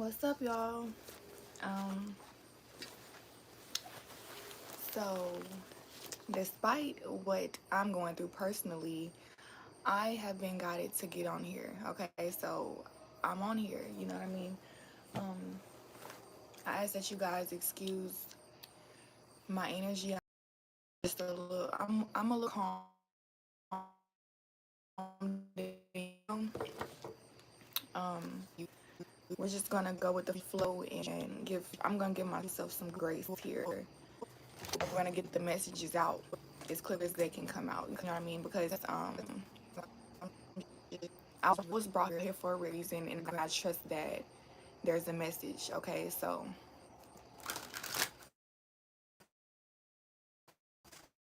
What's up, y'all? Um, so, despite what I'm going through personally, I have been guided to get on here. Okay, so I'm on here. You know what I mean? Um, I ask that you guys excuse my energy. Just a little. I'm a little calm down. We're just gonna go with the flow and give. I'm gonna give myself some grace here. We're gonna get the messages out as clear as they can come out. You know what I mean? Because I was brought here for a reason, and I trust that there's a message. Okay, so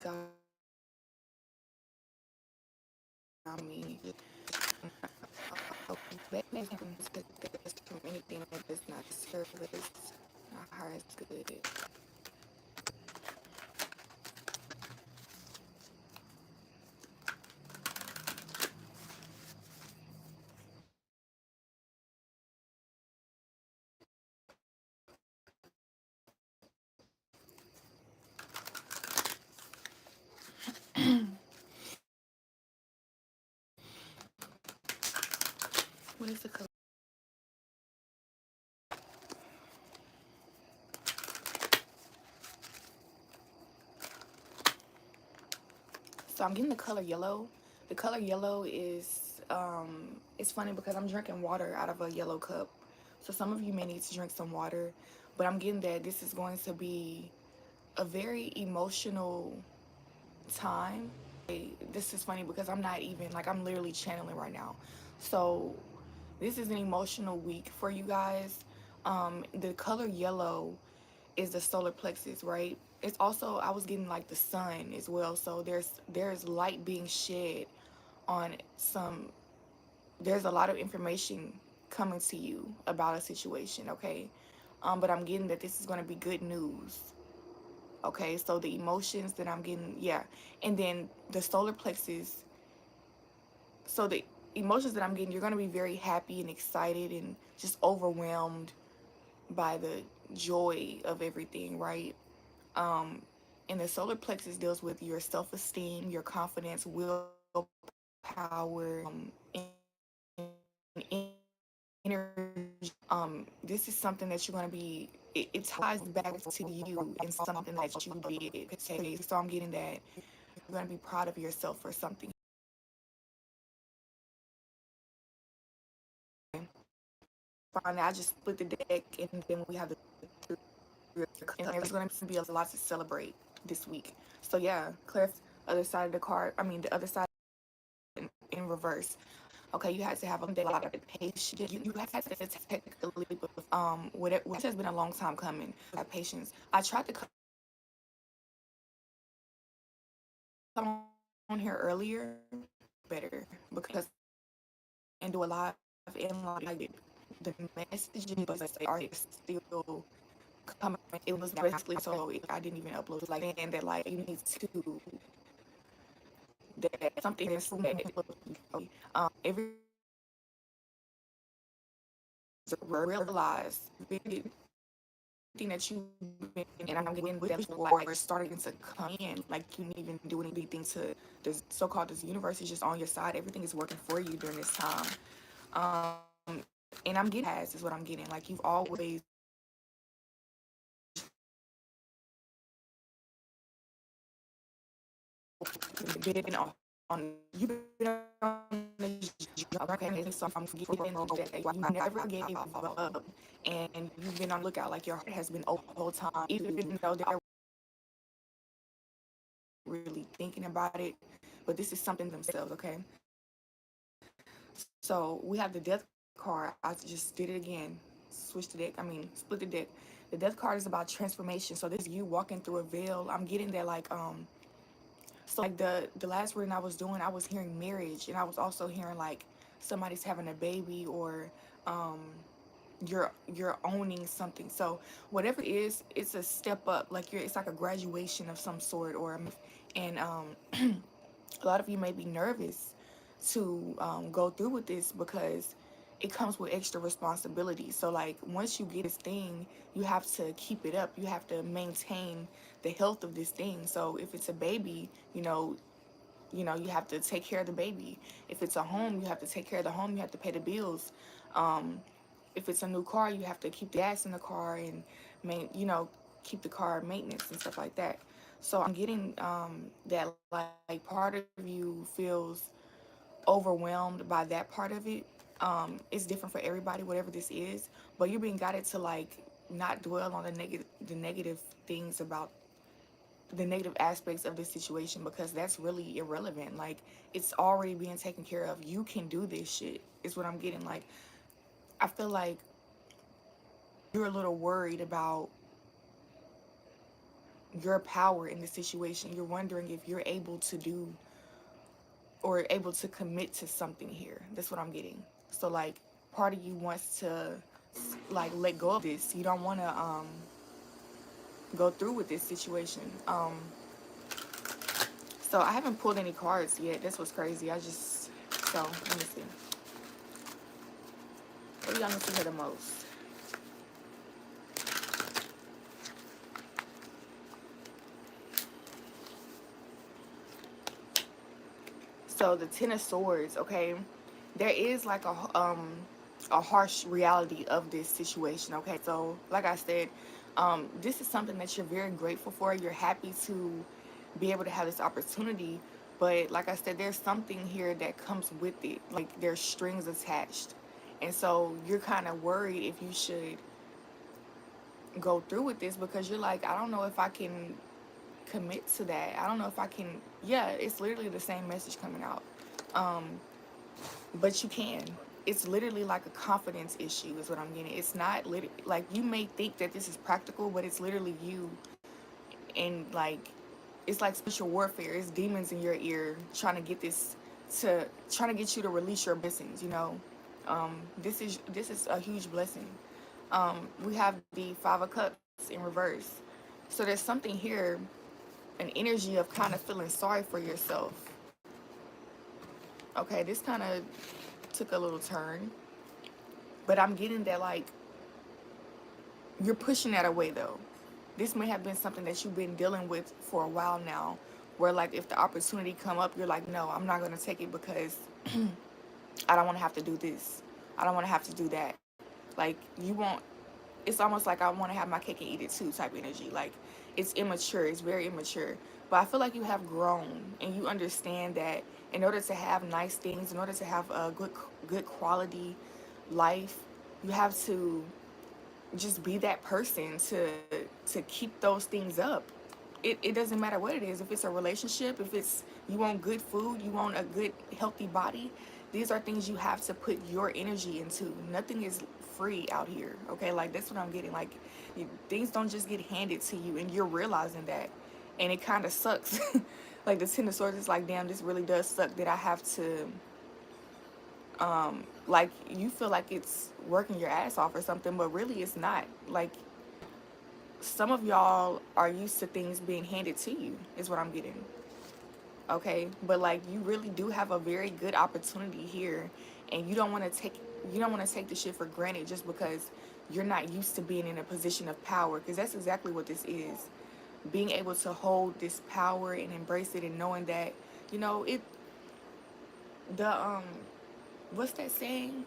God, I mean, from anything that does not serve us. Our heart is good. What is the color? So I'm getting the color yellow. The color yellow is it's funny because I'm drinking water out of a yellow cup. So some of you may need to drink some water, but I'm getting that this is going to be a very emotional time. This is funny because I'm not even like I'm literally channeling right now. So this is an emotional week for you guys. The color yellow is the solar plexus, right? It's also I was getting like the sun as well. So there's light being shed on some. There's a lot of information coming to you about a situation, okay? But I'm getting that this is going to be good news. Okay, so the emotions that I'm getting, yeah, and then the solar plexus. So the emotions that I'm getting, you're going to be very happy and excited and just overwhelmed by the joy of everything, right? Um, and the solar plexus deals with your self-esteem, your confidence, willpower, and energy. This is something that you're going to be. It ties back to you and something that you did. Okay, so I'm getting that you're going to be proud of yourself for something. Fine, I just split the deck, and then we have the. There's going to be a lot to celebrate this week. So yeah, Claire, other side of the card. I mean, the other side in reverse. Okay, you had to have a lot of patience. You had to take a leap of whatever, which has been a long time coming. Have patience. I tried to come on here earlier, better because and do a live and like the messages, but they are still coming. It was basically so I didn't even upload like and that like you need to that something that's every realize everything that you've been and I'm getting with them like starting to come in like you didn't even do anything to this so-called this universe is just on your side. Everything is working for you during this time. And I'm getting past is what I'm getting. Like you've always been on you've been on this job, okay? So I'm forgetting that you never gave up and you've been on the lookout like your heart has been open the whole time, even though they're really thinking about it. But this is something themselves, okay? So we have the death card. I just did it again. Switch the deck. I mean, split the deck. The death card is about transformation. So this is you walking through a veil. I'm getting that like so like the last reading I was doing, I was hearing marriage, and I was also hearing like somebody's having a baby or um you're owning something. So whatever it is, it's a step up. Like it's like a graduation of some sort or and a lot of you may be nervous to go through with this because it comes with extra responsibility. So like once you get this thing, you have to keep it up. You have to maintain the health of this thing. So if it's a baby, you have to take care of the baby. If it's a home, you have to take care of the home. You have to pay the bills. Um, if it's a new car, you have to keep the gas in the car and keep the car maintenance and stuff like that. So I'm getting that like part of you feels overwhelmed by that part of it. It's different for everybody, whatever this is, but you're being guided to like not dwell on the negative things about the negative aspects of the situation because that's really irrelevant. Like it's already being taken care of. You can do this shit. Is what I'm getting. Like I feel like you're a little worried about your power in the situation. You're wondering if you're able to do or able to commit to something here. That's what I'm getting. So like part of you wants to like let go of this. You don't want to go through with this situation. So I haven't pulled any cards yet. That's what's crazy. So let me see. What do y'all need to hear the most? So the Ten of Swords, okay? There is like a harsh reality of this situation, okay? So like I said, this is something that you're very grateful for. You're happy to be able to have this opportunity, but like I said, there's something here that comes with it. Like there's strings attached. And so you're kind of worried if you should go through with this because you're like, I don't know if I can commit to that. I don't know if I can. Yeah, it's literally the same message coming out. Um, but you can. It's literally like a confidence issue is what I'm getting. It's not like you may think that this is practical, but it's literally you and like it's like spiritual warfare. It's demons in your ear trying to get you to release your blessings. This is a huge blessing. We have the Five of Cups in reverse. So there's something here, an energy of kind of feeling sorry for yourself. Okay, this kind of took a little turn, but I'm getting that like you're pushing that away though. This may have been something that you've been dealing with for a while now, where like if the opportunity come up, you're like, no, I'm not gonna take it because I don't want to have to do this. I don't want to have to do that. Like you won't. It's almost like I want to have my cake and eat it too type energy. Like it's immature. It's very immature. But I feel like you have grown and you understand that in order to have nice things, in order to have a good quality life, you have to just be that person to keep those things up. It doesn't matter what it is. If it's a relationship, if it's you want good food, you want a good healthy body, these are things you have to put your energy into. Nothing is free out here, okay? Like that's what I'm getting. Like things don't just get handed to you and you're realizing that, and it kind of sucks. Like the Ten of Swords is like, damn, this really does suck that I have to like you feel like it's working your ass off or something, but really it's not. Like some of y'all are used to things being handed to you is what I'm getting. Okay, but like you really do have a very good opportunity here, and you don't want to take the shit for granted just because you're not used to being in a position of power, because that's exactly what this is. Being able to hold this power and embrace it, and knowing that it the what's that saying,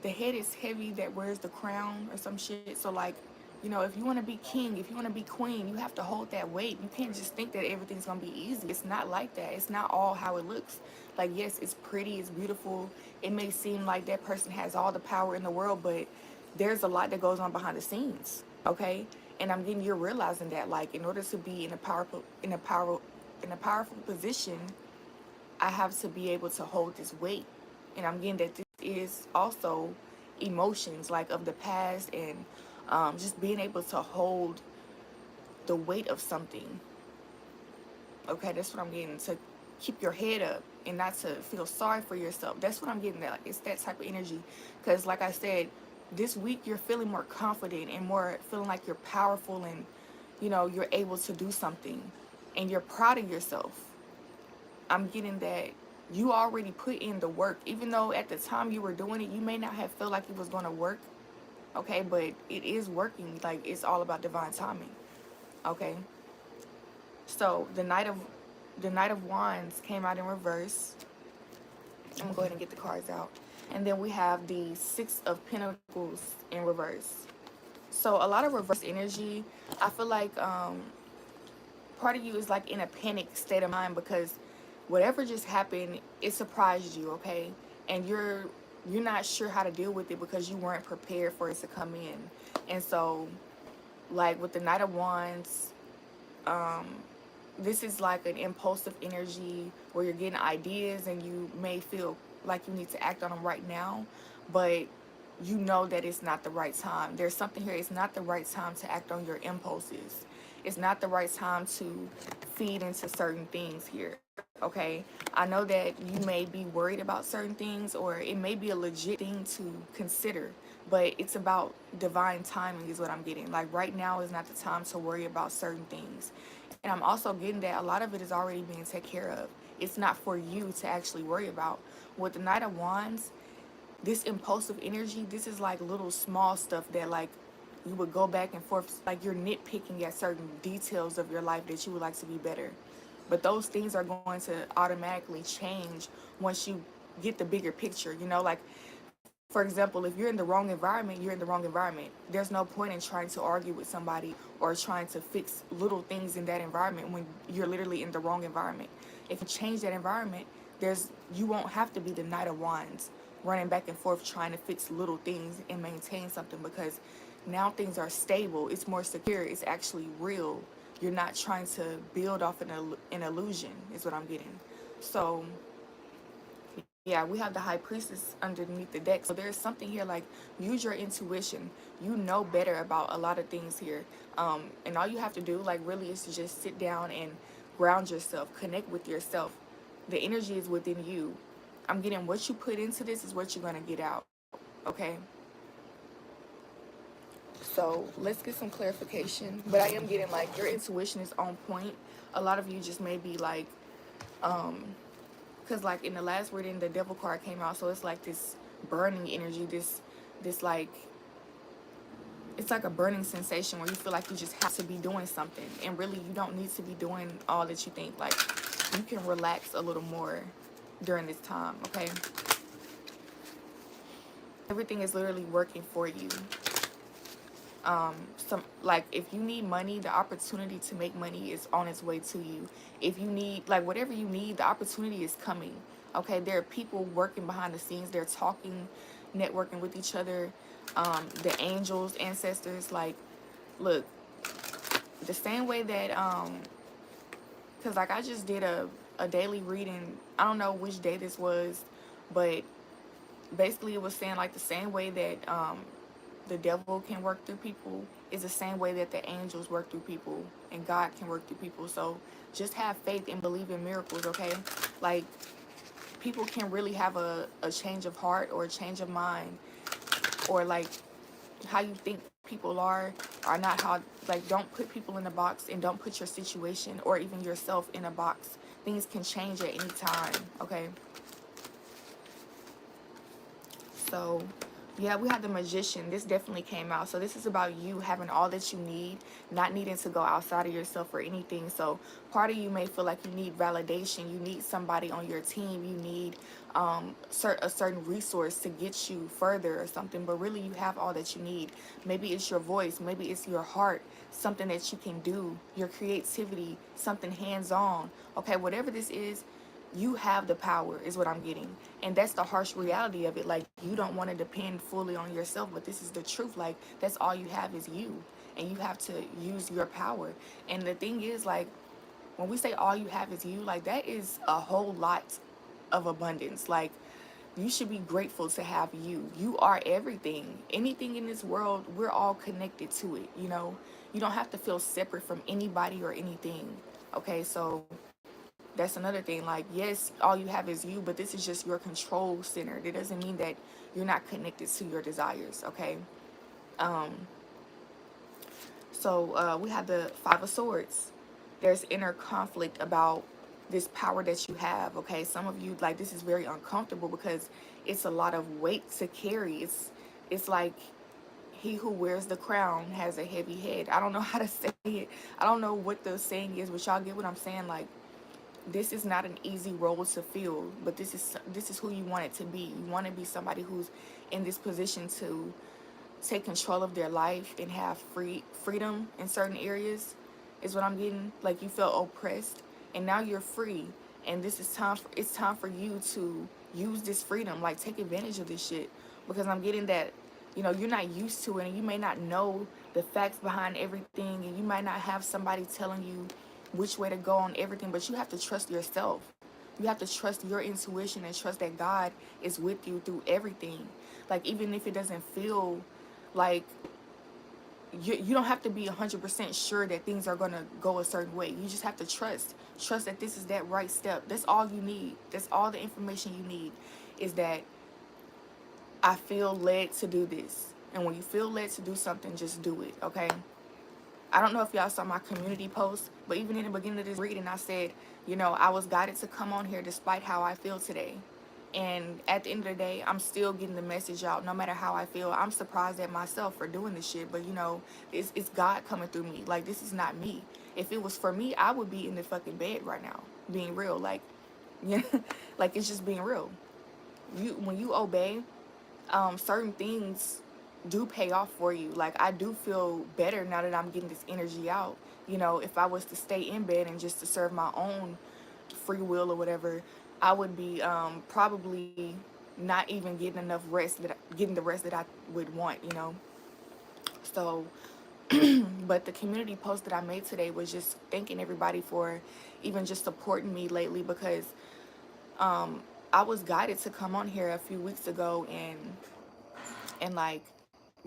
the head is heavy that wears the crown or some shit. So like, if you want to be king, if you want to be queen, you have to hold that weight. You can't just think that everything's gonna be easy. It's not like that. It's not all how it looks. Like yes, it's pretty, it's beautiful. It may seem like that person has all the power in the world, but there's a lot that goes on behind the scenes. Okay, and I'm getting you're realizing that like in order to be in a powerful position, I have to be able to hold this weight. And I'm getting that this is also emotions like of the past, and just being able to hold the weight of something. Okay, that's what I'm getting. To keep your head up and not to feel sorry for yourself. That's what I'm getting at. Like it's that type of energy. Because like I said, this week you're feeling more confident and more feeling like you're powerful, and you're able to do something and you're proud of yourself. I'm getting that you already put in the work. Even though at the time you were doing it, you may not have felt like it was going to work, okay? But it is working. Like, it's all about divine timing, okay? So the Knight of Wands came out in reverse. I'm gonna go ahead and get the cards out. And then we have the Six of Pentacles in reverse. So a lot of reverse energy. I feel like part of you is like in a panic state of mind because whatever just happened, it surprised you, okay? And you're not sure how to deal with it because you weren't prepared for it to come in. And so, like with the Knight of Wands, um, this is like an impulsive energy where you're getting ideas and you may feel like you need to act on them right now, but you know that it's not the right time. There's something here. It's not the right time to act on your impulses. It's not the right time to feed into certain things here, okay? I know that you may be worried about certain things, or it may be a legit thing to consider, but it's about divine timing is what I'm getting. Like right now is not the time to worry about certain things. And I'm also getting that a lot of it is already being taken care of. It's not for you to actually worry about. With the Knight of Wands, this impulsive energy, this is like little small stuff that like you would go back and forth, like you're nitpicking at certain details of your life that you would like to be better. But those things are going to automatically change once you get the bigger picture. You know, like for example, if you're in the wrong environment, you're in the wrong environment. There's no point in trying to argue with somebody or trying to fix little things in that environment when you're literally in the wrong environment. If you change that environment, you won't have to be the Knight of Wands running back and forth trying to fix little things and maintain something, because now things are stable, it's more secure, it's actually real. You're not trying to build off an illusion is what I'm getting. So yeah, we have the High Priestess underneath the deck. So there's something here like use your intuition. You know better about a lot of things here. And all you have to do like really is to just sit down and ground yourself, connect with yourself. The energy is within you. I'm getting what you put into this is what you're going to get out. Okay? So let's get some clarification. But I am getting like your intuition is on point. A lot of you just may be like, because like in the last reading, the Devil card came out, so it's like this burning energy, this like it's like a burning sensation where you feel like you just have to be doing something, and really you don't need to be doing all that you think. Like you can relax a little more during this time, okay? Everything is literally working for you. Some like if you need money, the opportunity to make money is on its way to you. If you need like whatever you need, the opportunity is coming. Okay, there are people working behind the scenes. They're talking, networking with each other. The angels, ancestors, like look, the same way that because like I just did a daily reading. I don't know which day this was, but basically it was saying like the same way that the devil can work through people is the same way that the angels work through people and God can work through people. So just have faith and believe in miracles, okay? Like people can really have a change of heart or a change of mind, or like how you think people are not how, like don't put people in a box and don't put your situation or even yourself in a box. Things can change at any time, okay? So yeah, we have the Magician. This definitely came out. So this is about you having all that you need, not needing to go outside of yourself or anything. So part of you may feel like you need validation. You need somebody on your team. You need a certain resource to get you further or something. But really you have all that you need. Maybe it's your voice. Maybe it's your heart. Something that you can do. Your creativity. Something hands-on. Okay, whatever this is, you have the power is what I'm getting. And that's the harsh reality of it. Like you don't want to depend fully on yourself, but this is the truth. Like that's all you have is you, and you have to use your power. And the thing is, like when we say all you have is you, like that is a whole lot of abundance. Like you should be grateful to have you. You are everything. Anything in this world, we're all connected to it, you know. You don't have to feel separate from anybody or anything. Okay, so that's another thing. Like, yes, all you have is you, but this is just your control center. That doesn't mean that you're not connected to your desires, okay? Um, so we have the Five of Swords. There's inner conflict about this power that you have. Okay, some of you, like, this is very uncomfortable because it's a lot of weight to carry. It's like he who wears the crown has a heavy head. I don't know how to say it. I don't know what the saying is, but y'all get what I'm saying. Like, this is not an easy role to fill, but this is who you want it to be. You want to be somebody who's in this position to take control of their life and have freedom in certain areas, is what I'm getting. Like, you felt oppressed and now you're free, and this is it's time for you to use this freedom. Like, take advantage of this shit, because I'm getting that, you're not used to it, and you may not know the facts behind everything, and you might not have somebody telling you which way to go on everything, but you have to trust yourself. You have to trust your intuition and trust that God is with you through everything. Like, even if it doesn't feel like, you don't have to be 100% sure that things are going to go a certain way. You just have to trust that this is that right step. That's all you need. That's all the information you need, is that I feel led to do this. And when you feel led to do something, just do it. Okay, I don't know if y'all saw my community post, but even in the beginning of this reading, I said, I was guided to come on here despite how I feel today. And at the end of the day, I'm still getting the message out no matter how I feel. I'm surprised at myself for doing this shit, but it's God coming through me. Like, this is not me. If it was for me, I would be in the fucking bed right now, being real. Like, yeah, like, it's just being real. When you obey, certain things do pay off for you. Like, I do feel better now that I'm getting this energy out. If I was to stay in bed and just to serve my own free will or whatever, I would be probably not even getting enough rest, getting the rest that I would want. So, but the community post that I made today was just thanking everybody for even just supporting me lately, because I was guided to come on here a few weeks ago and like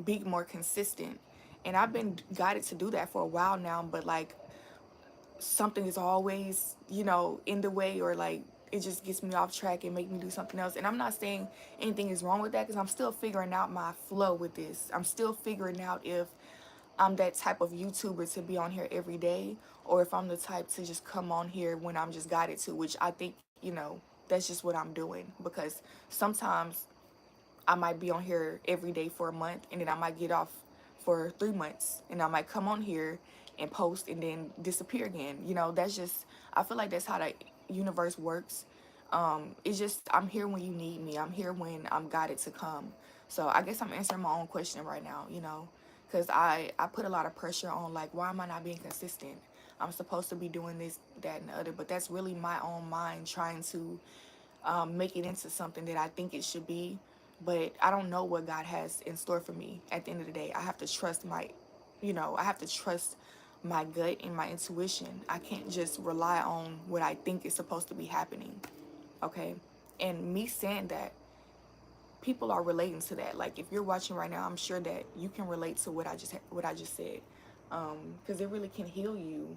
be more consistent. And I've been guided to do that for a while now, but like, something is always, in the way, or like, it just gets me off track and make me do something else. And I'm not saying anything is wrong with that, because I'm still figuring out my flow with this. I'm still figuring out if I'm that type of YouTuber to be on here every day, or if I'm the type to just come on here when I'm just guided to, which I think, that's just what I'm doing. Because sometimes I might be on here every day for a month, and then I might get off for 3 months, and I might come on here and post and then disappear again. That's just, I feel like that's how the universe works. It's just, I'm here when you need me. I'm here when I'm guided to come. So I guess I'm answering my own question right now, because I put a lot of pressure on, like, why am I not being consistent? I'm supposed to be doing this, that, and the other, but that's really my own mind trying to make it into something that I think it should be. But I don't know what God has in store for me at the end of the day. I have to trust I have to trust my gut and my intuition. I can't just rely on what I think is supposed to be happening. Okay. And me saying that, people are relating to that. Like, if you're watching right now, I'm sure that you can relate to what I just said. Because it really can heal you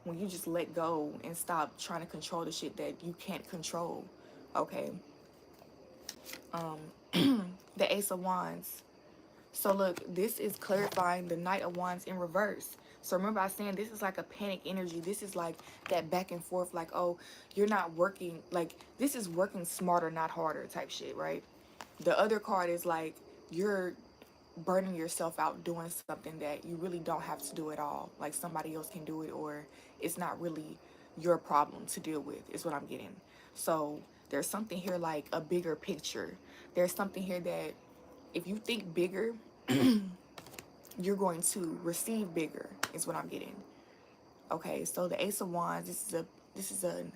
when you just let go and stop trying to control the shit that you can't control. Okay. The Ace of Wands. So look, this is clarifying the Knight of Wands in reverse. So remember I was saying this is like a panic energy. This is like that back and forth, like, oh, you're not working, like, this is working smarter, not harder type shit, right? The other card is like, you're burning yourself out doing something that you really don't have to do at all. Like, somebody else can do it, or it's not really your problem to deal with, is what I'm getting. So there's something here, like a bigger picture. There's something here that if you think bigger, you're going to receive bigger, is what I'm getting. Okay, so the Ace of Wands, this is an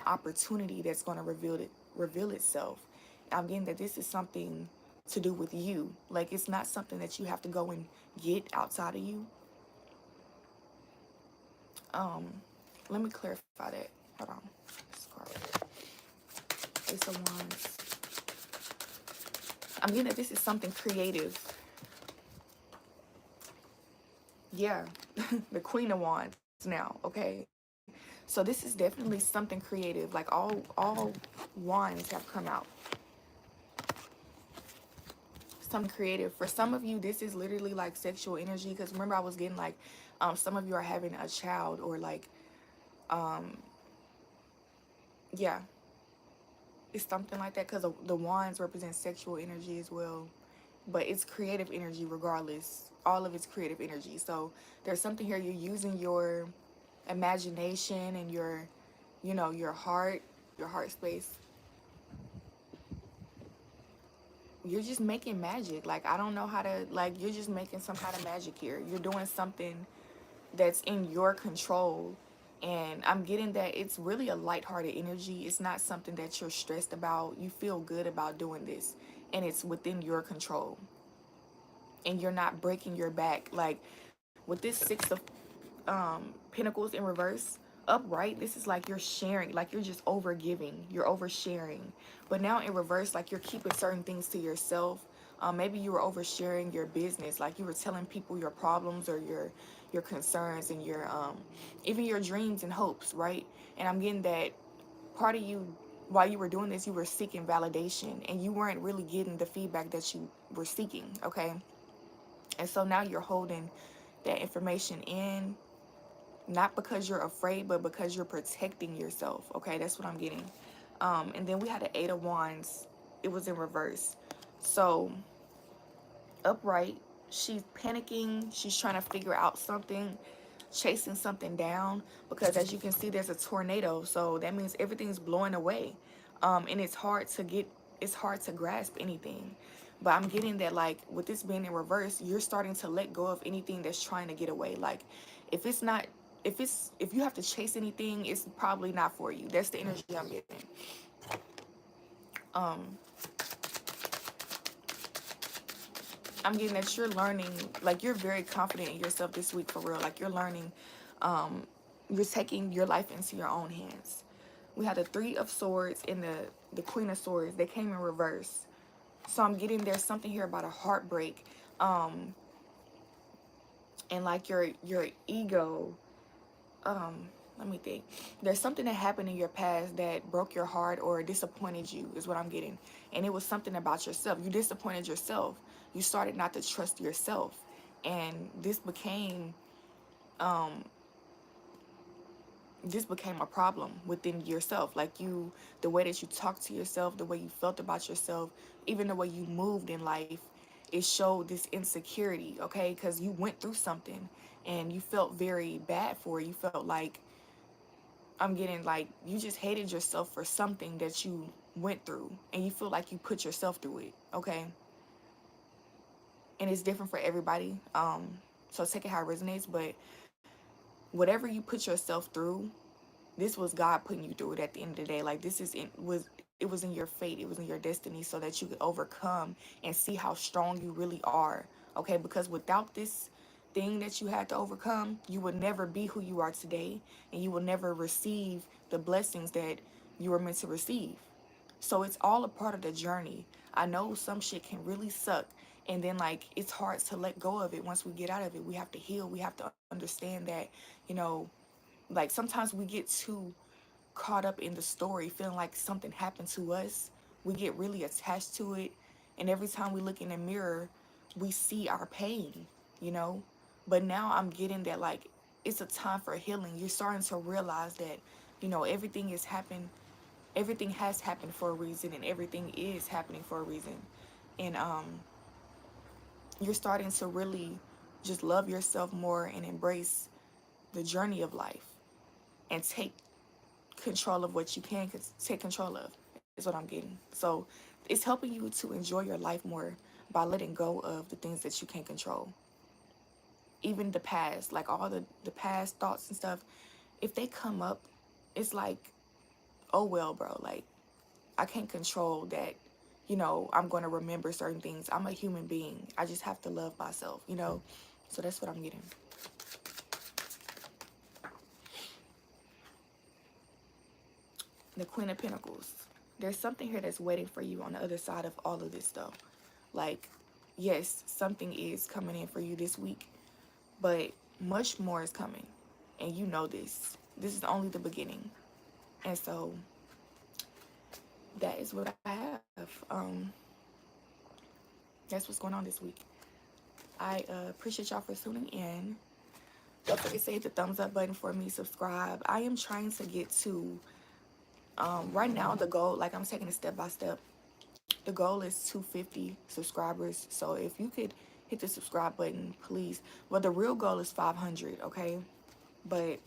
opportunity that's going to reveal itself. I'm getting that this is something to do with you. Like, it's not something that you have to go and get outside of you. Let me clarify that. Hold on. This card. Ace of Wands. I'm getting that this is something creative. Yeah, the Queen of Wands now, okay? So this is definitely something creative. Like, all wands have come out. Something creative. For some of you, this is literally like sexual energy, because remember I was getting like, some of you are having a child, or like, Yeah, it's something like that because the wands represent sexual energy as well, but it's creative energy regardless. All of it's creative energy. So there's something here you're using your imagination and your, your heart space. You're just making magic. Like, I don't know how to, like, you're just making some kind of magic here. You're doing something that's in your control. And I'm getting that it's really a lighthearted energy. It's not something that you're stressed about. You feel good about doing this, and it's within your control. And you're not breaking your back. Like, with this six of pentacles in reverse, upright, this is like you're sharing, like you're just over giving, you're oversharing. But now in reverse, like you're keeping certain things to yourself. Maybe you were oversharing your business, like you were telling people your problems or your concerns and your even your dreams and hopes, right? And I'm getting that part of you, while you were doing this, you were seeking validation and you weren't really getting the feedback that you were seeking. Okay, and so now you're holding that information in, not because you're afraid, but because you're protecting yourself. Okay, that's what I'm getting. And then we had the Eight of Wands. It was in reverse. So upright, she's panicking. She's trying to figure out something, chasing something down. Because as you can see, there's a tornado. So that means everything's blowing away. And it's hard to get. It's hard to grasp anything. But I'm getting that, like, with this being in reverse, you're starting to let go of anything that's trying to get away. Like, if it's not, if you have to chase anything, it's probably not for you. That's the energy I'm getting. Um, I'm getting that you're learning, like, you're very confident in yourself this week for real. Like, you're learning, um, you're taking your life into your own hands. We had the Three of Swords and the Queen of Swords. They came in reverse. So I'm getting there's something here about a heartbreak, um, and like your ego. Let me think. There's something that happened in your past that broke your heart or disappointed you, is what I'm getting. And it was something about yourself. You disappointed yourself. You started not to trust yourself. And um this became a problem within yourself. Like, you, the way that you talked to yourself, the way you felt about yourself, even the way you moved in life, it showed this insecurity. Okay, because you went through something and you felt very bad for it. You felt like, I'm getting like, you just hated yourself for something that you went through, and you feel like you put yourself through it. Okay, and it's different for everybody. So take it how it resonates. But whatever you put yourself through, this was God putting you through it at the end of the day. Like, this is it was in your fate, it was in your destiny, so that you could overcome and see how strong you really are. Okay, because without this thing that you had to overcome, you would never be who you are today, and you will never receive the blessings that you were meant to receive. So it's all a part of the journey. I know some shit can really suck, and then, like, it's hard to let go of it. Once we get out of it, we have to heal. We have to understand that, you know, like, sometimes we get too caught up in the story, feeling like something happened to us. We get really attached to it, and every time we look in the mirror, we see our pain, you know. But now I'm getting that, like, it's a time for healing. You're starting to realize that, everything has happened for a reason, and everything is happening for a reason. And you're starting to really just love yourself more and embrace the journey of life, and take control of what you can take control of, is what I'm getting. So it's helping you to enjoy your life more by letting go of the things that you can't control. Even the past, like all the past thoughts and stuff, if they come up, it's like, oh well, bro, like, I can't control that. I'm going to remember certain things. I'm a human being. I just have to love myself. So that's what I'm getting. The Queen of Pentacles. There's something here that's waiting for you on the other side of all of this, though. Like, yes, something is coming in for you this week, but much more is coming. And you know this. This is only the beginning. And so that is what I have. That's what's going on this week. I appreciate y'all for tuning in. Don't forget to hit the thumbs up button for me. Subscribe. I am trying to get to Right now the goal, like I'm taking it step by step, the goal is 250 subscribers. So if you could hit the subscribe button, please. Well, the real goal is 500, okay? But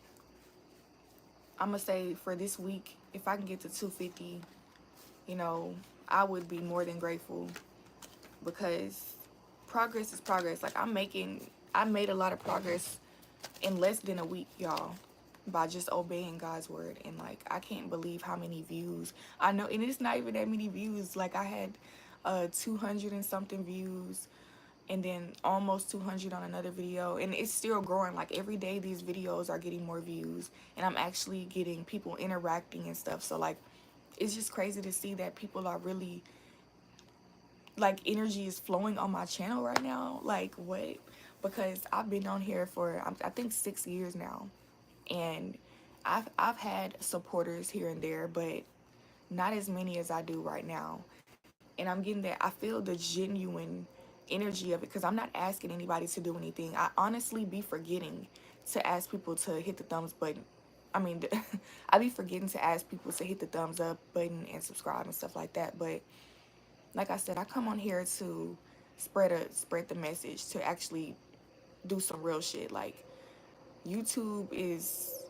I'm gonna say for this week, if I can get to 250, you know, I would be more than grateful, because progress is progress. Like I made a lot of progress in less than a week, y'all, by just obeying God's word. And like, I can't believe how many views I know, and it's not even that many views. Like I had 200 and something views, and then almost 200 on another video, and it's still growing. Like every day these videos are getting more views, and I'm actually getting people interacting and stuff. So like, it's just crazy to see that people are really, like, energy is flowing on my channel right now. Like what? Because I've been on here for I think 6 years now, and I've had supporters here and there, but not as many as I do right now. And I'm getting that. I feel the genuine energy of it, because I'm not asking anybody to do anything. I honestly be forgetting to ask people to hit the thumbs button. I mean, I be forgetting to ask people to hit the thumbs up button and subscribe and stuff like that. But like I said, I come on here to spread the message, to actually do some real shit. Like, YouTube is,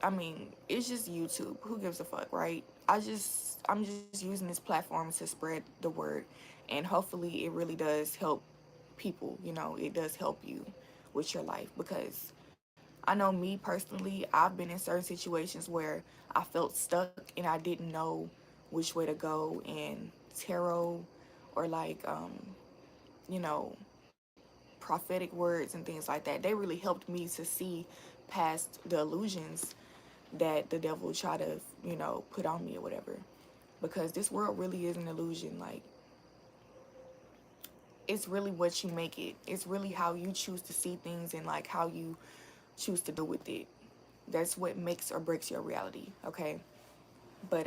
I mean, it's just YouTube. Who gives a fuck, right? I'm just using this platform to spread the word, and hopefully it really does help people. You know, it does help you with your life, because I know me personally, I've been in certain situations where I felt stuck and I didn't know which way to go, and tarot, or like you know, prophetic words and things like that, they really helped me to see past the illusions that the devil try to, you know, put on me or whatever. Because this world really is an illusion. Like, it's really what you make it. It's really how you choose to see things, and like how you choose to deal with it. That's what makes or breaks your reality, okay? But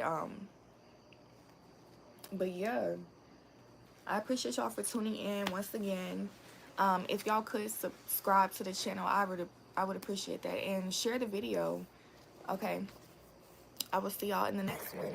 yeah, I appreciate y'all for tuning in once again. If y'all could subscribe to the channel, I would appreciate that, and share the video. Okay, I will see y'all in the next one.